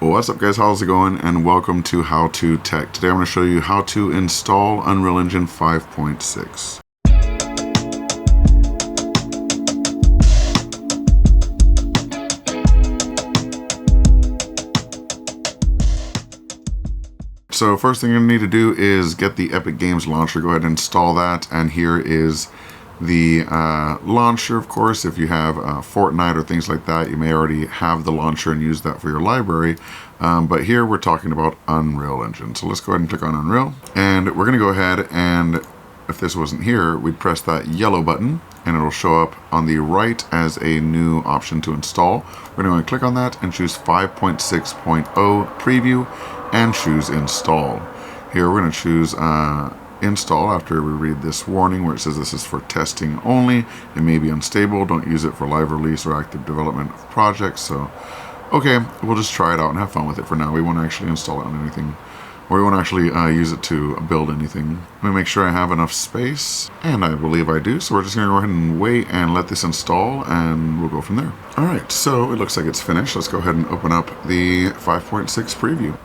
What's up guys, how's it going, and welcome to How To Tech. Today I'm going to show you how to install Unreal Engine 5.6. So first thing you're going to need to do is get the Epic Games launcher. Go ahead and install that, and here is the launcher. Of course, if you have Fortnite or things like that, you may already have the launcher and use that for your library. But here we're talking about Unreal Engine. So let's go ahead and click on Unreal. And we're going to go ahead and, if this wasn't here, we'd press that yellow button and it'll show up on the right as a new option to install. We're going to click on that and choose 5.6.0 preview and choose install. Here we're going to choose install after we read this warning where it says this is for testing only. It may be unstable. Don't use it for live release or active development of projects. So, okay, we'll just try it out and have fun with it for now. We won't actually install it on anything, or we won't actually use it to build anything. Let me make sure I have enough space, and I believe I do. So we're just going to go ahead and wait and let this install, and we'll go from there. All right, so it looks like it's finished. Let's go ahead and open up the 5.6 preview.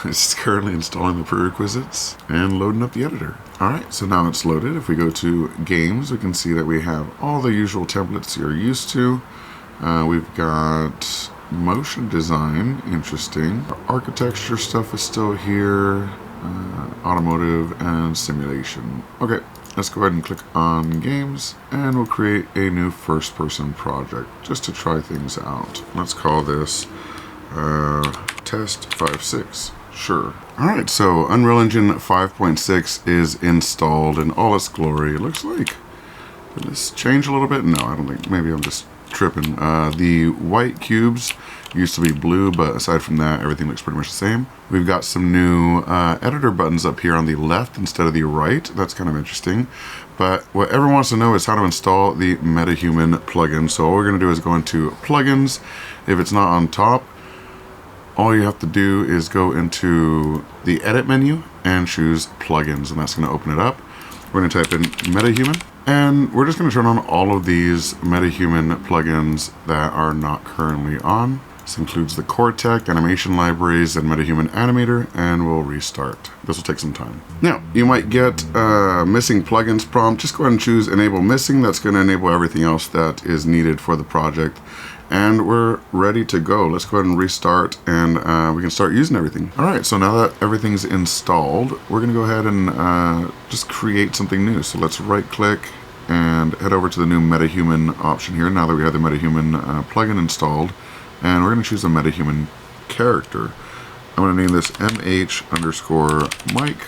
It's currently installing the prerequisites and loading up the editor. Alright, so now it's loaded. If we go to games, we can see that we have all the usual templates you're used to. We've got motion design, interesting. Architecture stuff is still here. Automotive and simulation. Okay, let's go ahead and click on games, and we'll create a new first-person project just to try things out. Let's call this Test 5.6. Sure. Alright, so Unreal Engine 5.6 is installed in all its glory. It looks like, did this change a little bit? No, I don't think. Maybe I'm just tripping. The white cubes used to be blue, but aside from that, everything looks pretty much the same. We've got some new editor buttons up here on the left instead of the right. That's kind of interesting. But what everyone wants to know is how to install the MetaHuman plugin. So all we're going to do is go into plugins. If it's not on top, all you have to do is go into the edit menu and choose plugins, and that's going to open it up. We're going to type in MetaHuman, and we're just going to turn on all of these MetaHuman plugins that are not currently on. This includes the core tech, animation libraries, and MetaHuman Animator, and we'll restart. This will take some time. Now, you might get missing plugins prompt. Just go ahead and choose enable missing. That's going to enable everything else that is needed for the project. And we're ready to go. Let's go ahead and restart, and we can start using everything. All right, so now that everything's installed, we're gonna go ahead and just create something new. So let's right click and head over to the new MetaHuman option here. Now that we have the MetaHuman plugin installed, and we're gonna choose a MetaHuman character. I'm gonna name this MH_Mike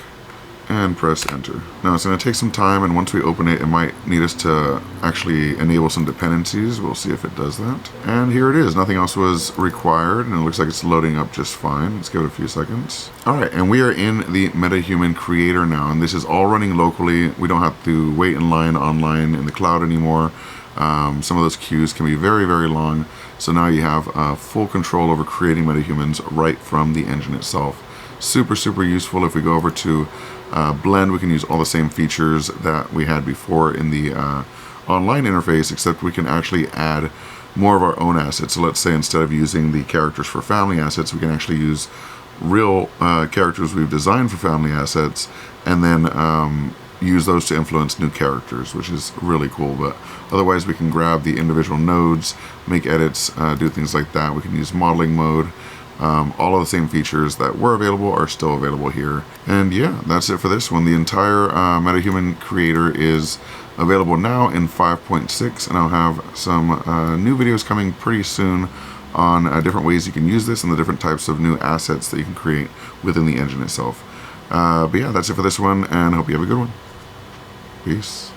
and press enter. Now it's going to take some time, and once we open it, it might need us to actually enable some dependencies. We'll see if it does that. And here it is. Nothing else was required, and it looks like it's loading up just fine. Let's give it a few seconds. Alright, and we are in the MetaHuman creator now, and this is all running locally. We don't have to wait in line online in the cloud anymore. Some of those queues can be very, very long, so now you have full control over creating MetaHumans right from the engine itself. Super, super useful. If we go over to Blend, we can use all the same features that we had before in the online interface, except we can actually add more of our own assets. So let's say instead of using the characters for family assets, we can actually use real characters we've designed for family assets, and then use those to influence new characters, which is really cool. But otherwise, we can grab the individual nodes, make edits, do things like that. We can use modeling mode. All of the same features that were available are still available here. And yeah, that's it for this one. The entire MetaHuman creator is available now in 5.6, and I'll have some new videos coming pretty soon on different ways you can use this and the different types of new assets that you can create within the engine itself. But yeah, that's it for this one, and I hope you have a good one. Peace.